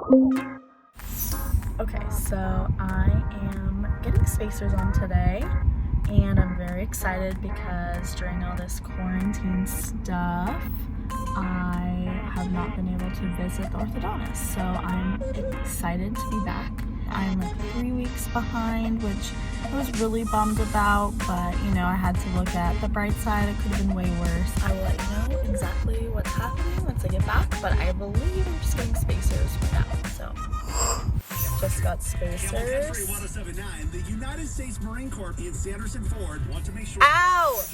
Okay, so I am getting spacers on today, and I'm very excited because during all this quarantine stuff, I have not been able to visit the orthodontist, so I'm excited to be back. I'm like 3 weeks behind, which I was really bummed about, but you know, I had to look at the bright side. It could have been way worse. I will let you know exactly what's happening once I get back, but I believe I'm just getting spacers for now, so. Just got spacers. The United States Marine Corps and Sanderson Ford want to make sure. Ow!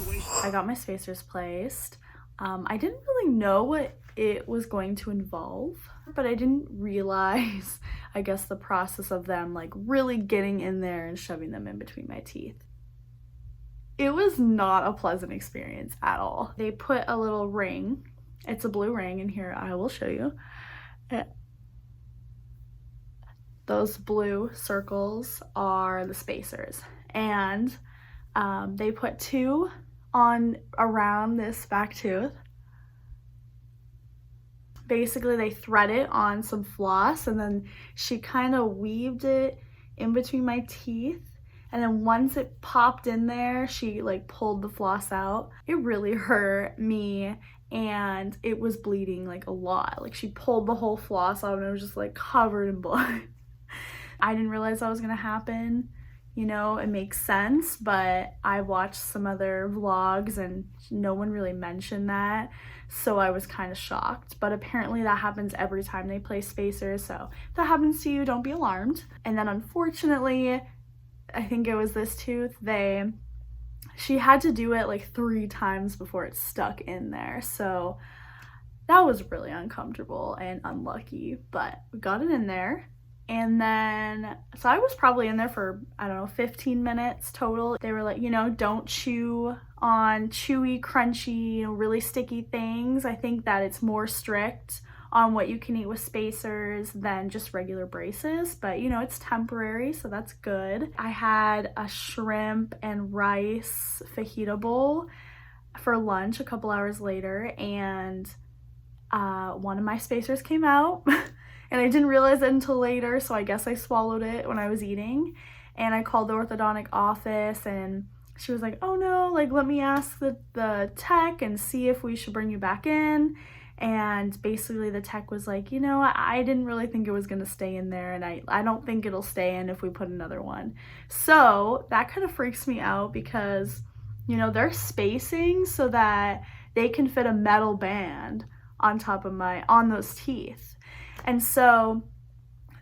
I got my spacers placed. I didn't really know what it was going to involve, but I didn't realize, I guess, the process of them like really getting in there and shoving them in between my teeth. It was not a pleasant experience at all. They put a little ring. It's a blue ring in here. I will show you. Those blue circles are the spacers, and they put 2 on around this back tooth. Basically, they thread it on some floss, and then she kind of weaved it in between my teeth, and then once it popped in there, she like pulled the floss out. It really hurt me, and it was bleeding like a lot. Like she pulled the whole floss out, and it was just like covered in blood. I didn't realize that was gonna happen. You know, it makes sense, but I watched some other vlogs and no one really mentioned that, so I was kind of shocked. But apparently that happens every time they place spacers, so if that happens to you, don't be alarmed. And then unfortunately, I think it was this tooth, she had to do it like 3 times before it stuck in there, so that was really uncomfortable and unlucky, but we got it in there. And then, so I was probably in there for, I don't know, 15 minutes total. They were like, you know, don't chew on chewy, crunchy, you know, really sticky things. I think that it's more strict on what you can eat with spacers than just regular braces, but you know, it's temporary, so that's good. I had a shrimp and rice fajita bowl for lunch a couple hours later, and one of my spacers came out. And I didn't realize it until later, so I guess I swallowed it when I was eating. And I called the orthodontic office, and she was like, oh no, like let me ask the tech and see if we should bring you back in. And basically the tech was like, you know, I didn't really think it was gonna stay in there, and I don't think it'll stay in if we put another one. So that kind of freaks me out because, you know, they're spacing so that they can fit a metal band on top of on those teeth. And so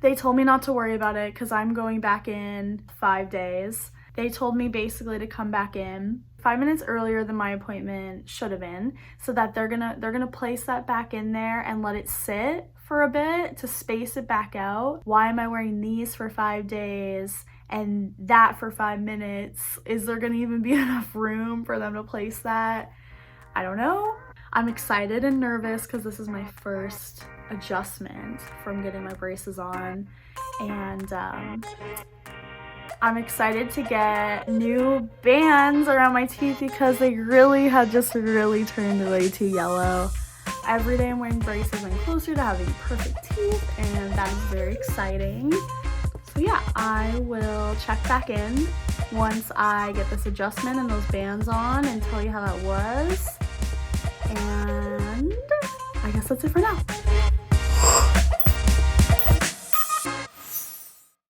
they told me not to worry about it because I'm going back in 5 days. They told me basically to come back in 5 minutes earlier than my appointment should have been, so that they're gonna place that back in there and let it sit for a bit to space it back out. Why am I wearing these for 5 days and that for 5 minutes? Is there gonna even be enough room for them to place that? I don't know. I'm excited and nervous because this is my first adjustment from getting my braces on, and I'm excited to get new bands around my teeth because they really had just really turned way too yellow. Every day I'm wearing braces, I'm closer to having perfect teeth, and that is very exciting. So yeah, I will check back in once I get this adjustment and those bands on and tell you how that was. And I guess that's it for now.